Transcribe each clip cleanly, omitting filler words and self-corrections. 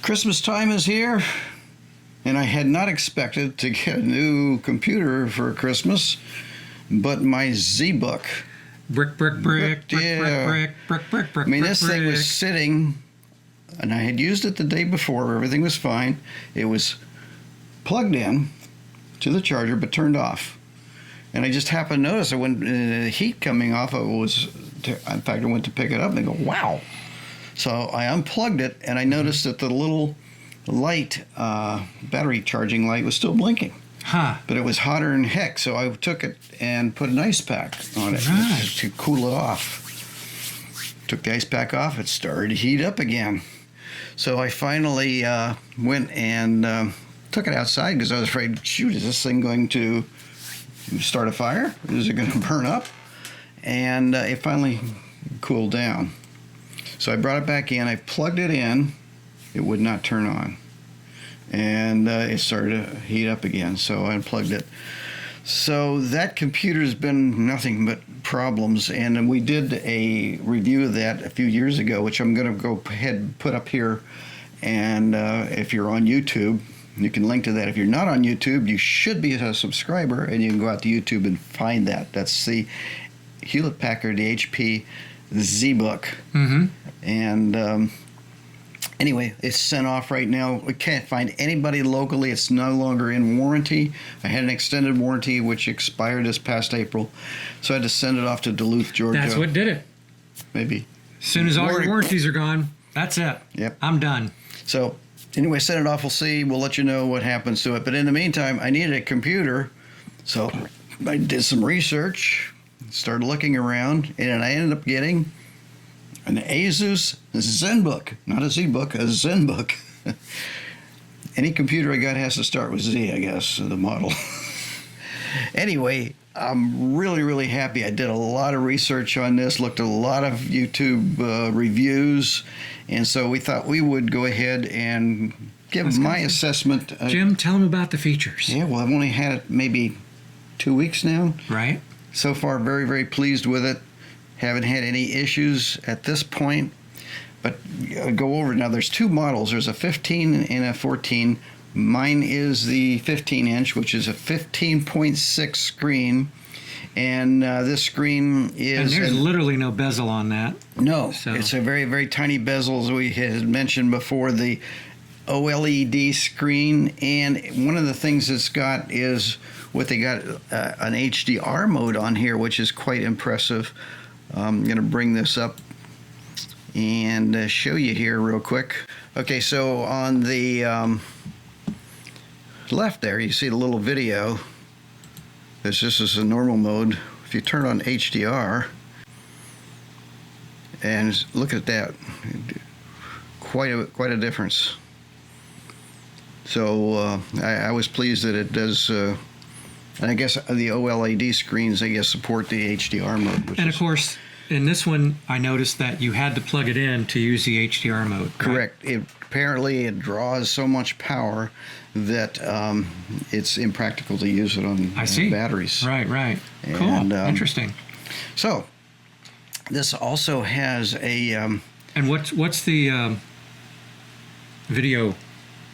Christmas time is here, and I had not expected to get a new computer for Christmas, but my ZBook. Brick. I mean, this thing was sitting, and I had used it the day before. Everything was fine. It was plugged in to the charger, but turned off. And I just happened to notice that when the heat coming off, in fact, I went to pick it up and I go, wow. So I unplugged it, and I noticed that the little light, battery charging light, was still blinking. Huh. But it was hotter than heck, so I took it and put an ice pack on it to cool it off. Took the ice pack off, it started to heat up again. So I finally went and took it outside because I was afraid, shoot, is this thing going to start a fire? Is it going to burn up? And it finally cooled down. So I brought it back in, I plugged it in, it would not turn on. And it started to heat up again, so I unplugged it. So that computer's been nothing but problems, and we did a review of that a few years ago, which I'm going to go ahead and put up here. And if you're on YouTube, you can link to that. If you're not on YouTube, you should be a subscriber, and you can go out to YouTube and find that. That's the Hewlett-Packard, the HP ZBook. Mm-hmm. And anyway, it's sent off right now. We can't find anybody locally. It's no longer in warranty. I had an extended warranty which expired this past April, so I had to send it off to Duluth, Georgia. That's what did it. Maybe. As soon as all your warranties are gone, that's it. Yep. I'm done. So anyway, send it off. We'll see. We'll let you know what happens to it. But in the meantime, I needed a computer, so I did some research, started looking around, and I ended up getting an Asus Zenbook, not a ZBook, a Zenbook. Any computer I got has to start with Z, I guess, the model. Anyway, I'm really, really happy. I did a lot of research on this, looked at a lot of YouTube reviews, and so we thought we would go ahead and give my assessment. Jim, tell them about the features. Yeah, well, I've only had it maybe 2 weeks now. Right. So far, very, very pleased with it. Haven't had any issues at this point, but go over. Now, there's two models. There's a 15 and a 14. Mine is the 15-inch, which is a 15.6 screen, and this screen is... And there's literally no bezel on that. No, it's a very, very tiny bezel, as we had mentioned before, the OLED screen, and one of the things it's got is what they got an HDR mode on here, which is quite impressive. I'm going to bring this up and show you here real quick. Okay, so on the left there, you see the little video. This is a normal mode. If you turn on HDR and look at that, quite a difference. So I was pleased that it does. And I guess the OLED screens, I guess, support the HDR mode. And of course, in this one, I noticed that you had to plug it in to use the HDR mode. Correct. Right? Apparently, it draws so much power that it's impractical to use it on batteries. Right. And, cool. Interesting. So, this also has a... and what's the video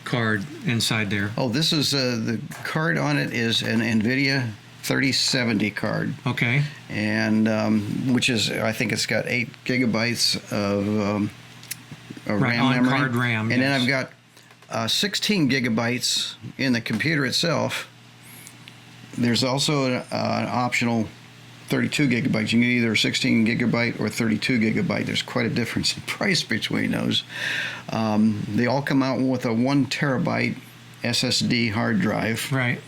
card inside there? Oh, this is the card on it is an NVIDIA 3070 card. Okay. And which is, I think it's got 8 gigabytes of RAM memory. On-card RAM, and then I've got 16 gigabytes in the computer itself. There's also an optional 32 gigabytes. You can get either 16 gigabyte or 32 gigabyte. There's quite a difference in price between those. They all come out with a 1 terabyte SSD hard drive. Right.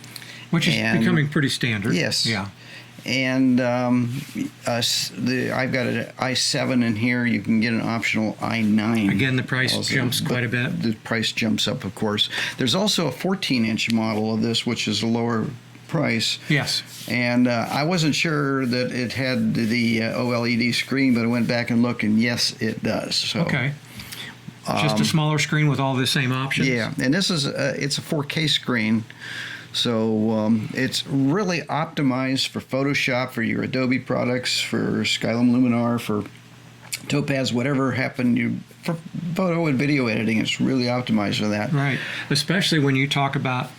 Which is becoming pretty standard. Yes. Yeah. And I've got an i7 in here. You can get an optional i9. Again, the price jumps quite a bit. The price jumps up, of course. There's also a 14-inch model of this, which is a lower price. Yes. And I wasn't sure that it had the OLED screen, but I went back and looked, and yes, it does. So, okay. Just a smaller screen with all the same options? Yeah, and this is it's a 4K screen. So it's really optimized for Photoshop, for your Adobe products, for Skylum Luminar, for Topaz, whatever happened, for photo and video editing, it's really optimized for that. Right. Especially when you talk about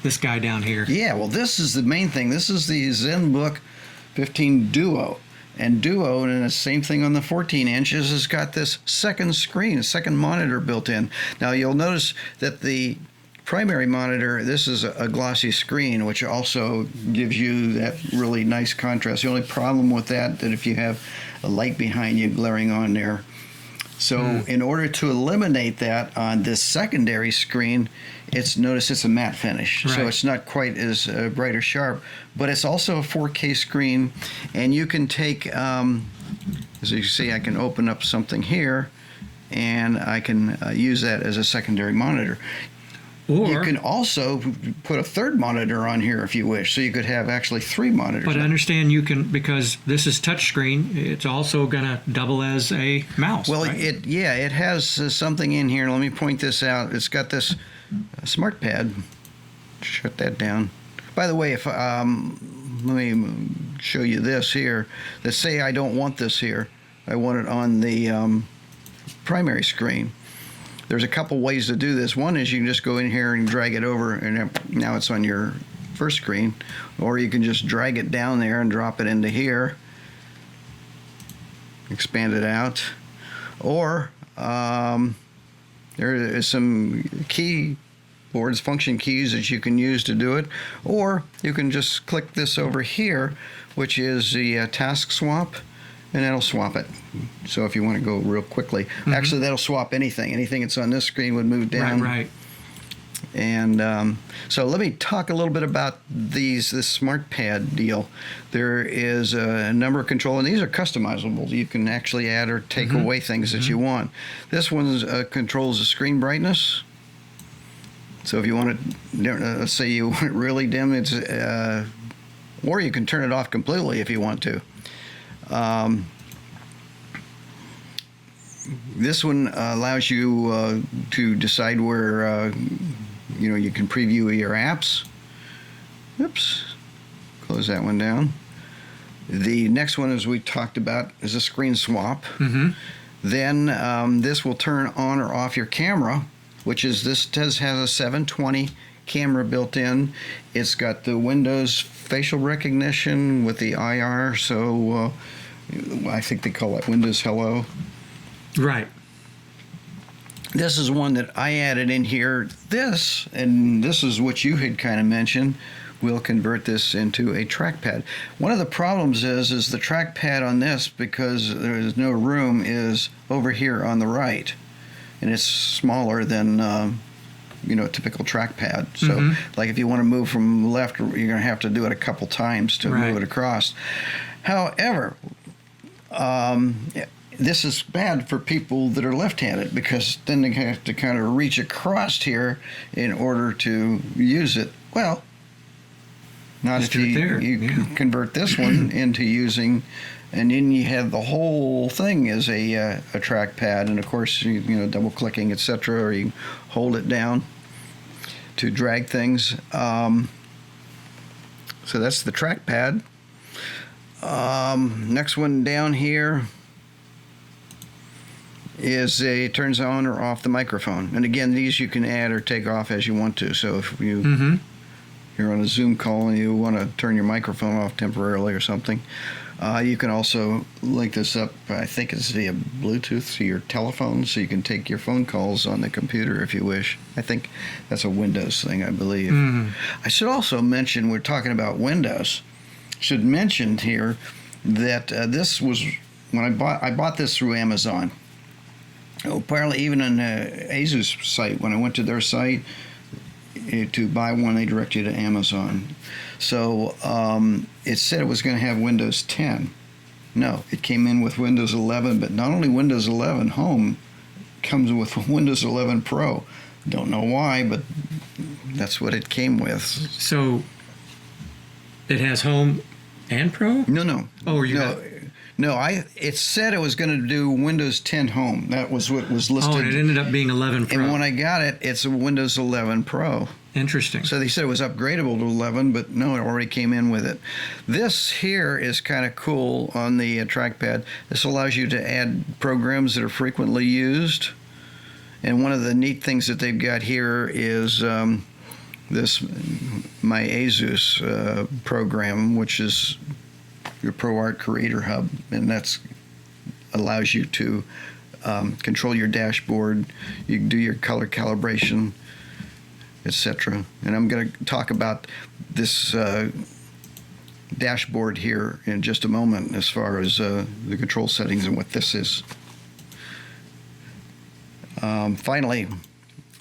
this guy down here. Yeah, well, this is the main thing. This is the Zenbook 15 Duo. And Duo, and the same thing on the 14 inches, has got this second screen, second monitor built in. Now, you'll notice that the primary monitor, this is a glossy screen, which also gives you that really nice contrast. The only problem with that if you have a light behind you glaring on there. So in order to eliminate that on this secondary screen, notice it's a matte finish. Right. So it's not quite as bright or sharp, but it's also a 4K screen, and you can take, as you see, I can open up something here, and I can use that as a secondary monitor. Or you can also put a third monitor on here if you wish, so you could have actually 3 monitors. But I understand you can, because this is touchscreen, it's also going to double as a mouse. Well, right? it has something in here. Let me point this out. It's got this smart pad. Shut that down. By the way, if let me show you this here. Let's say I don't want this here. I want it on the primary screen. There's a couple ways to do this. One is you can just go in here and drag it over, and now it's on your first screen. Or you can just drag it down there and drop it into here. Expand it out. Or there is some keyboards, function keys that you can use to do it. Or you can just click this over here, which is the task swap, and that'll swap it. So if you want to go real quickly, actually that'll swap anything. Anything that's on this screen would move down. Right. And so let me talk a little bit about this smart pad deal. There is a number of control, and these are customizable. You can actually add or take away things that you want. This one controls the screen brightness. So if you want it, let's say you want it really dim, it's or you can turn it off completely if you want to. This one allows you to decide where you can preview your apps. Oops, close that one down. The next one, as we talked about, is a screen swap. Then this will turn on or off your camera, which is this has a 720 camera built in. It's got the Windows facial recognition with the IR, so I think they call it Windows Hello. Right. This is one that I added in here. This is what you had kind of mentioned. We'll convert this into a trackpad. One of the problems is the trackpad on this, because there is no room, is over here on the right, and it's smaller than a typical trackpad. So like if you want to move from left, you're going to have to do it a couple times to move it across. However, this is bad for people that are left-handed, because then they have to kind of reach across here in order to use it. Well, not if you can convert this one into using, and then you have the whole thing as a trackpad, and of course double clicking, etc., or you can hold it down to drag things. So that's the trackpad. Next one down here is it turns on or off the microphone, and again, these you can add or take off as you want to. So if you're on a Zoom call and you want to turn your microphone off temporarily or something, you can also link this up. I think it's via Bluetooth to your telephone, so you can take your phone calls on the computer if you wish. I think that's a Windows thing, I believe. I should also mention, we're talking about Windows. Should mention here that this was when I bought this through Amazon. Apparently, even on the Asus site, when I went to their site to buy one, they direct you to Amazon. So it said it was going to have Windows 10. No, it came in with Windows 11, but not only Windows 11 Home, comes with Windows 11 Pro. Don't know why, but that's what it came with. So it has Home and Pro? No. Oh, No, it said it was going to do Windows 10 Home. That was what was listed. Oh, and it ended up being 11 Pro. And when I got it, it's a Windows 11 Pro. Interesting. So they said it was upgradable to 11, but no, it already came in with it. This here is kind of cool on the trackpad. This allows you to add programs that are frequently used. And one of the neat things that they've got here is this my Asus program, which is your ProArt Creator Hub, and that's allows you to control your dashboard. You can do your color calibration, etc. And I'm going to talk about this dashboard here in just a moment as far as the control settings and what this is. Finally,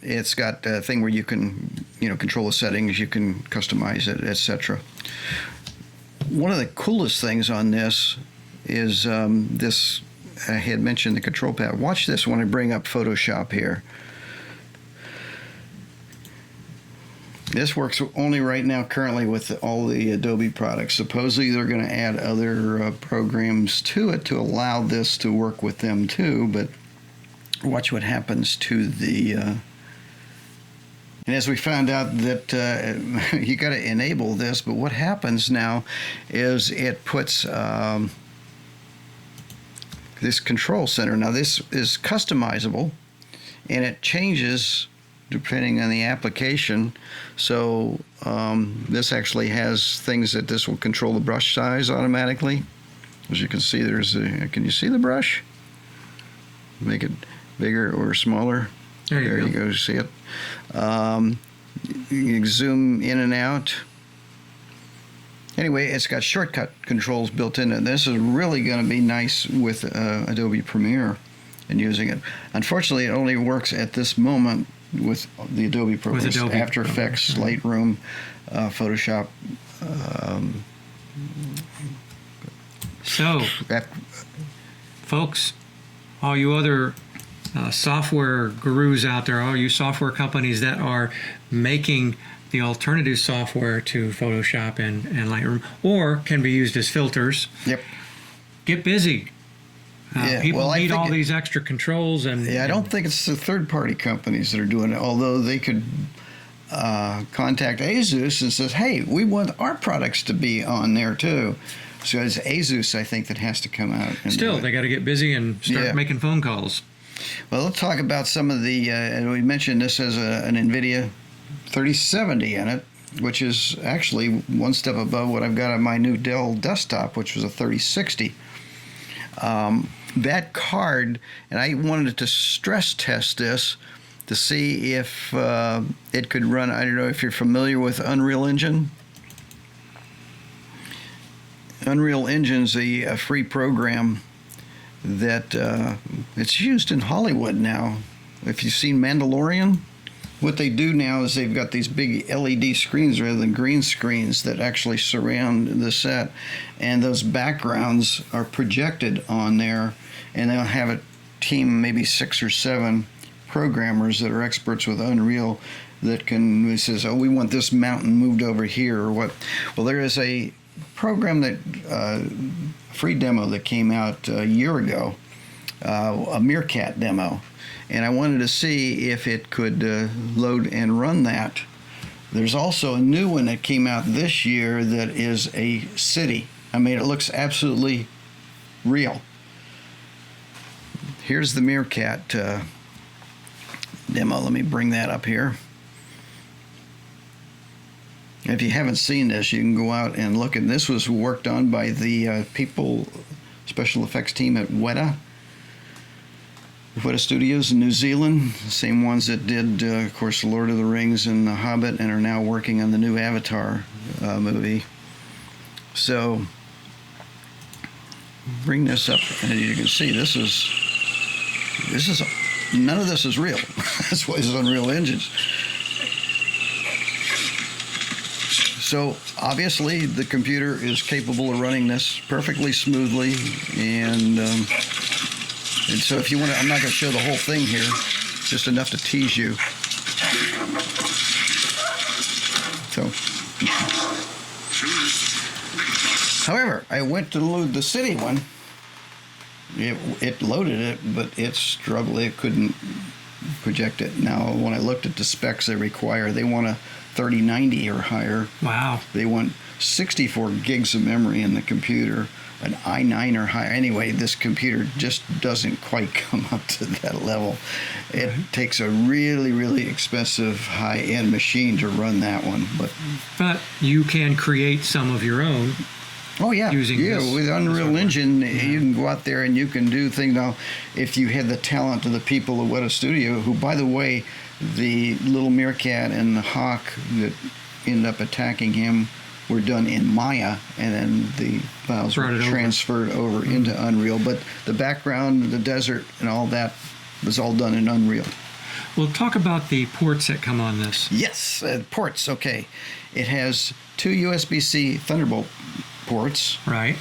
it's got a thing where you can, control the settings, you can customize it, etc. One of the coolest things on this is this. I had mentioned the control pad. Watch this when I bring up Photoshop here. This works only right now currently with all the Adobe products. Supposedly they're going to add other programs to it to allow this to work with them too, but watch what happens to the and as we found out that you got to enable this, but what happens now is it puts this control center. Now this is customizable and it changes depending on the application. So this actually has things that this will control the brush size automatically. As you can see, can you see the brush? Make it bigger or smaller. There you go. See it. You can zoom in and out. Anyway, it's got shortcut controls built in, and this is really going to be nice with Adobe Premiere and using it. Unfortunately, it only works at this moment with the Adobe programs, After Effects, Lightroom, Photoshop. So, folks, all you other software gurus out there, all you software companies that are making the alternative software to Photoshop and Lightroom, or can be used as filters. Yep. Get busy. People need all these extra controls, and I don't think it's the third-party companies that are doing it. Although they could contact Asus and says, "Hey, we want our products to be on there too." So it's Asus, I think, that has to come out. And still, they got to get busy and start making phone calls. Well, let's talk about some of the. We mentioned this has an NVIDIA 3070 in it, which is actually one step above what I've got on my new Dell desktop, which was a 3060. That card, and I wanted to stress test this to see if it could run. I don't know if you're familiar with Unreal Engine. Unreal Engine's a free program that it's used in Hollywood now. If you've seen Mandalorian, what they do now is they've got these big LED screens rather than green screens that actually surround the set, and those backgrounds are projected on there, and they'll have a team, maybe 6 or 7 programmers that are experts with Unreal that can says, "Oh, we want this mountain moved over here," or what. Well, there is a program that free demo that came out a year ago, a Meerkat demo, and I wanted to see if it could load and run that. There's also a new one that came out this year that is a city. I mean, it looks absolutely real. Here's the Meerkat demo. Let me bring that up here. If you haven't seen this, you can go out and look. And this was worked on by the special effects team at Weta Studios in New Zealand, the same ones that did, of course, Lord of the Rings and The Hobbit, and are now working on the new Avatar movie. So, bring this up, and you can see this is none of this is real. That's why it's Unreal Engines. So obviously the computer is capable of running this perfectly smoothly, and so if you want to, I'm not going to show the whole thing here, just enough to tease you. So, however, I went to load the city one, it loaded it, but it struggled. It couldn't project it. Now, when I looked at the specs they require, they want a 3090 or higher. Wow. They want 64 gigs of memory in the computer, an i9 or higher. Anyway, this computer just doesn't quite come up to that level. It takes a really, really expensive high-end machine to run that one. But you can create some of your own. Oh, yeah. With Unreal Engine, you can go out there and you can do things. Now, if you had the talent of the people at Weta Studio, who, by the way, the little meerkat and the hawk that ended up attacking him were done in Maya, and then the files were transferred over into Unreal. But the background, the desert, and all that was all done in Unreal. Well, talk about the ports that come on this. Yes, ports, okay. It has 2 USB-C Thunderbolt ports. Right.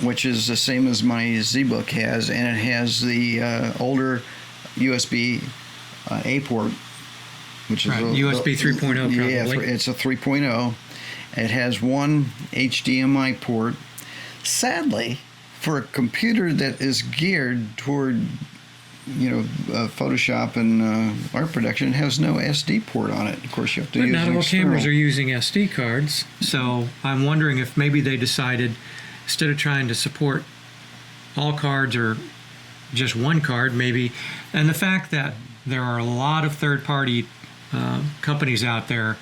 Which is the same as my ZBook has, and it has the older USB A port, which is USB 3.0 probably. Yeah, it's a 3.0. It has one HDMI port. Sadly, for a computer that is geared toward, Photoshop and art production, it has no SD port on it. Of course, you have to use an external. Not all cameras are using SD cards, so I'm wondering if maybe they decided, instead of trying to support all cards or just one card, maybe. And the fact that there are a lot of third-party companies out there.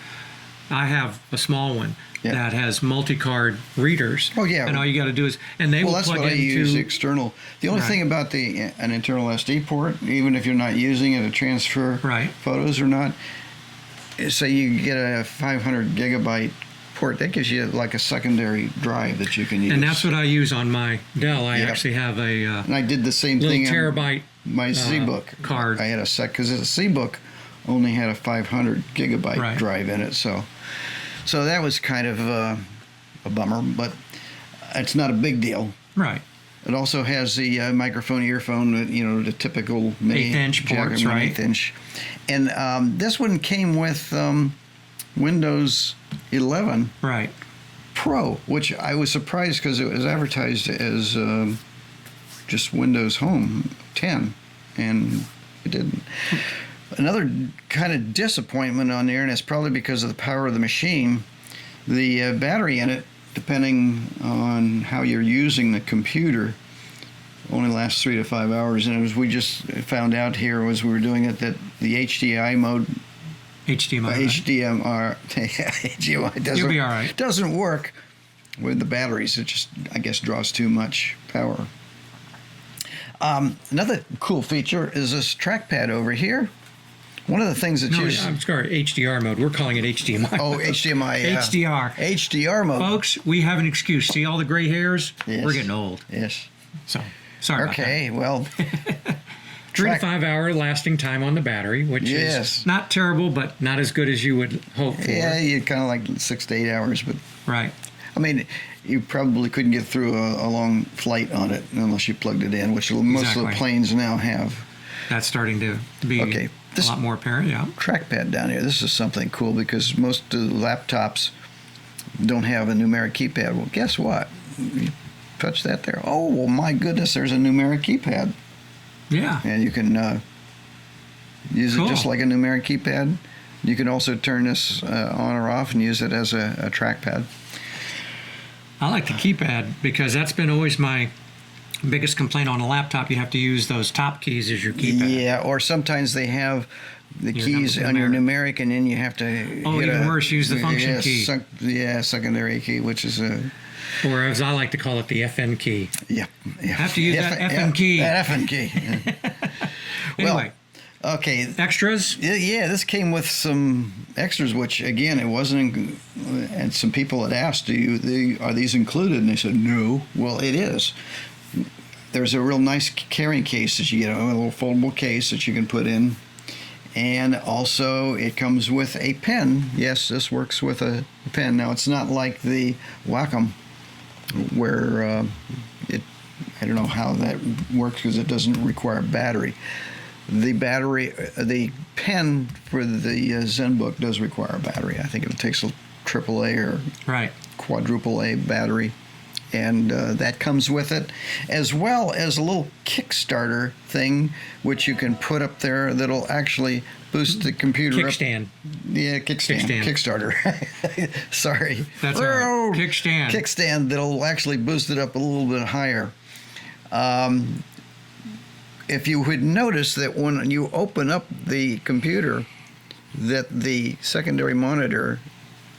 I have a small one that has multi-card readers. Oh, yeah. And all you got to do is, and they will plug into... Well, that's what I use, external. The only thing about an internal SD port, even if you're not using it to transfer photos or not, is say you get a 500 gigabyte port, that gives you like a secondary drive that you can use. And that's what I use on my Dell. I actually have a and I did the same thing terabyte on my ZBook card. I had a because the ZBook only had a 500 gigabyte drive in it, so that was kind of a bummer, but it's not a big deal. Right. It also has the microphone, earphone, the typical mini 1/8 ports, right? 1/8 inch. And this one came with Windows 11 Pro, which I was surprised because it was advertised as just Windows Home 10, and it didn't. Another kind of disappointment on there, and it's probably because of the power of the machine, the battery in it, depending on how you're using the computer, only lasts 3 to 5 hours. And as we just found out here as we were doing it, that the HDMI doesn't work with the batteries. It just, I guess, draws too much power. Another cool feature is this trackpad over here. One of the things that I'm sorry, HDR mode. We're calling it HDMI. Oh, HDMI, yeah. HDR mode. Folks, we have an excuse. See all the gray hairs? Yes. We're getting old. Yes. So, sorry about that. Okay, well. 3 to 5 hour lasting time on the battery, which is not terrible, but not as good as you would hope for. Yeah, you kind of like 6 to 8 hours, but. Right. I mean, you probably couldn't get through a long flight on it unless you plugged it in, which most of the planes now have. That's starting to be a lot more apparent, yeah. Trackpad down here, this is something cool because most of the laptops don't have a numeric keypad. Well, guess what? You touch that there. Oh, well, my goodness, there's a numeric keypad. Yeah. And you can use it just like a numeric keypad. You can also turn this on or off and use it as a trackpad. I like the keypad because that's been always my biggest complaint on a laptop. You have to use those top keys as your keypad. Yeah, or sometimes they have the keys on your numeric, and then you have to. Oh, even worse, use the function key. Secondary key, which is a. Or as I like to call it, the FN key. Yeah. Have to use that FN key. That FN key. Anyway. Well, okay. Extras? Yeah, this came with some extras, which again, it wasn't. And some people had asked, are these included? And they said no. Well, it is. There's a real nice carrying case that you get, a little foldable case that you can put in. And also it comes with a pen. Yes, this works with a pen. Now, it's not like the Wacom where I don't know how that works because it doesn't require a battery. The pen for the Zenbook does require a battery. I think it takes a AAA or quadruple A battery. and that comes with it, as well as a little Kickstarter thing which you can put up there that'll actually boost the computer Kickstand. up. Yeah, kickstand. Kickstarter. Sorry. That's all right. Kickstand. Kickstand that'll actually boost it up a little bit higher. If you would notice that when you open up the computer, that the secondary monitor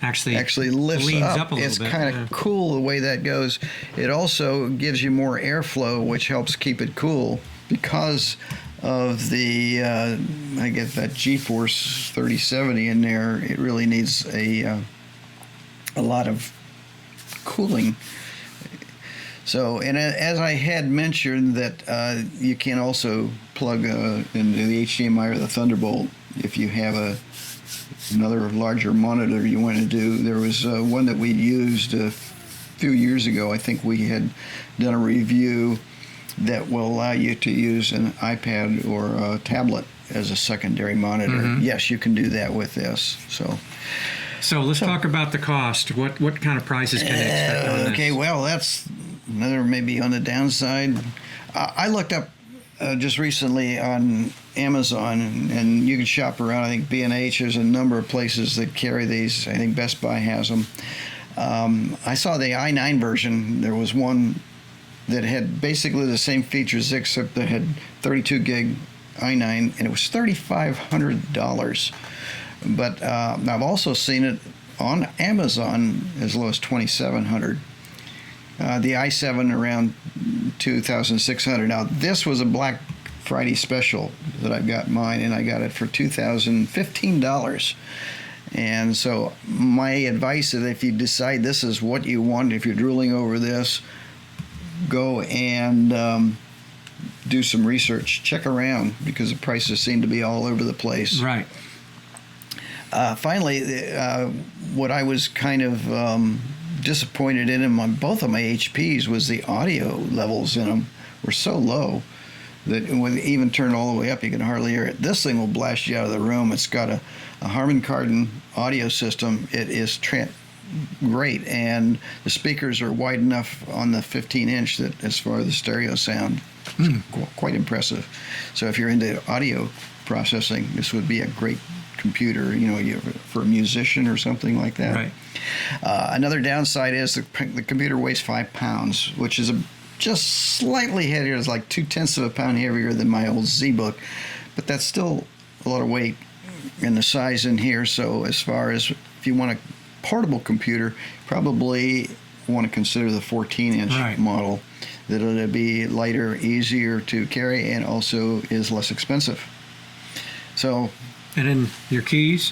actually lifts leans up. a little It's bit. kind of cool the way that goes. It also gives you more airflow, which helps keep it cool because of the I get that GeForce 3070 in there. It really needs a lot of cooling. So, and as I had mentioned, that you can also plug into the HDMI or the Thunderbolt if you have another larger monitor you want to do. There was one that we used a few years ago. I think we had done a review that will allow you to use an iPad or a tablet as a secondary monitor. Mm-hmm. Yes, you can do that with this. So let's talk about the cost. What kind of prices can they expect on this? Okay, well, that's another maybe on the downside. I looked up just recently on Amazon, and you can shop around. I think B&H, there's a number of places that carry these. I think Best Buy has them. I saw the i9 version. There was one that had basically the same features except that had 32 gig i9, and it was $3,500. But I've also seen it on Amazon as low as $2,700. The i7 around $2,600. Now this was a Black Friday special that I've got mine, and I got it for $2,015. And so my advice is, if you decide this is what you want, if you're drooling over this, go and do some research, check around, because the prices seem to be all over the place. Right. Finally, what I was kind of disappointed in both of my HPs was the audio levels in them were so low that when you even turn all the way up, you can hardly hear it. This thing will blast you out of the room. It's got a Harman Kardon audio system. It is great, and the speakers are wide enough on the 15-inch that as far as the stereo sound, it's quite impressive. So if you're into audio processing, this would be a great computer, for a musician or something like that. Right. Another downside is the computer weighs 5 pounds, which is just slightly heavier. It's like 0.2 of a pound heavier than my old ZBook, but that's still a lot of weight in the size in here. So as far as if you want a portable computer, probably want to consider the 14-inch model. That'll be lighter, easier to carry, and also is less expensive. So. And then your keys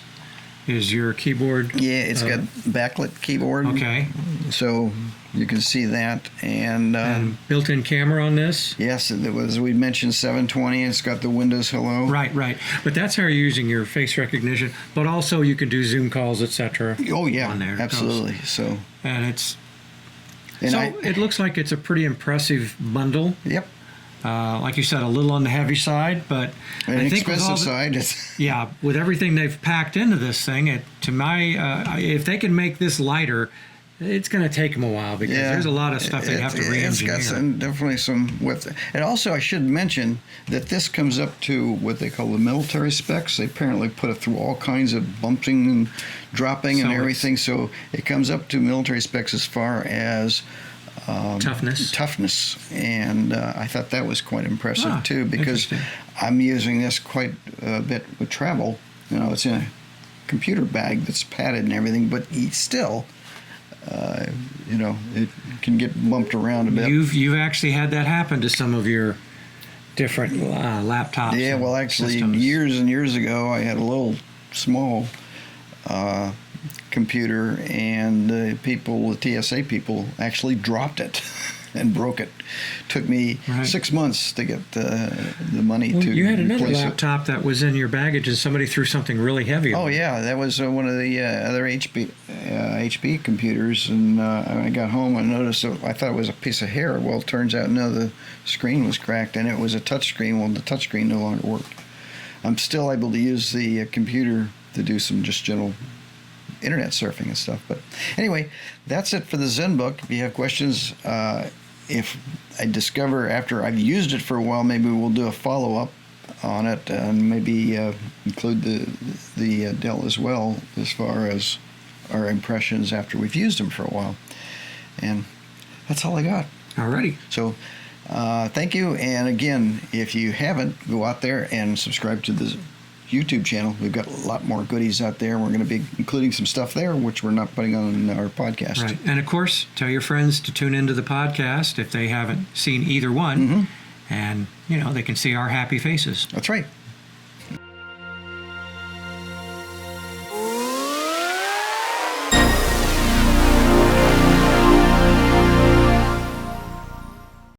is your keyboard. Yeah, it's got backlit keyboard. Okay. So you can see that, and built-in camera on this. Yes, it was. We mentioned 720. It's got the Windows Hello. Right. But that's how you're using your face recognition. But also you can do Zoom calls, etc. Oh yeah, on there. Absolutely. So. And it looks like it's a pretty impressive bundle. Yep. Like you said, a little on the heavy side, but an expensive side. Yeah, with everything they've packed into this thing, if they can make this lighter, it's going to take them a while, because there's a lot of stuff they have to re-engineer. It's got definitely some width. And also, I should mention that this comes up to what they call the military specs. They apparently put it through all kinds of bumping and dropping and everything, so it comes up to military specs as far as toughness, and I thought that was quite impressive too, because I'm using this quite a bit with travel. It's in a computer bag that's padded and everything, but still, it can get bumped around a bit. You've actually had that happen to some of your different laptops. Yeah, well, actually, systems. Years and years ago, I had a little small computer, and the TSA people actually dropped it and broke it. Took me 6 months to get the money to You had another replace laptop that was in your baggage, and somebody threw something really heavy on it. Oh yeah, that was one of the other HP computers, and when I got home, I noticed I thought it was a piece of hair. Well, it turns out no, the screen was cracked, and it was a touch screen. Well, the touch screen no longer worked. I'm still able to use the computer to do some just general internet surfing and stuff. But anyway, that's it for the Zenbook. If you have questions, if I discover after I've used it for a while, maybe we'll do a follow-up on it and maybe include the Dell as well, as far as our impressions after we've used them for a while. And that's all I got. Alrighty. So thank you. And again, if you haven't, go out there and subscribe to the YouTube channel. We've got a lot more goodies out there. We're going to be including some stuff there, which we're not putting on our podcast. Right. And of course, tell your friends to tune into the podcast if they haven't seen either one. And, they can see our happy faces. That's right.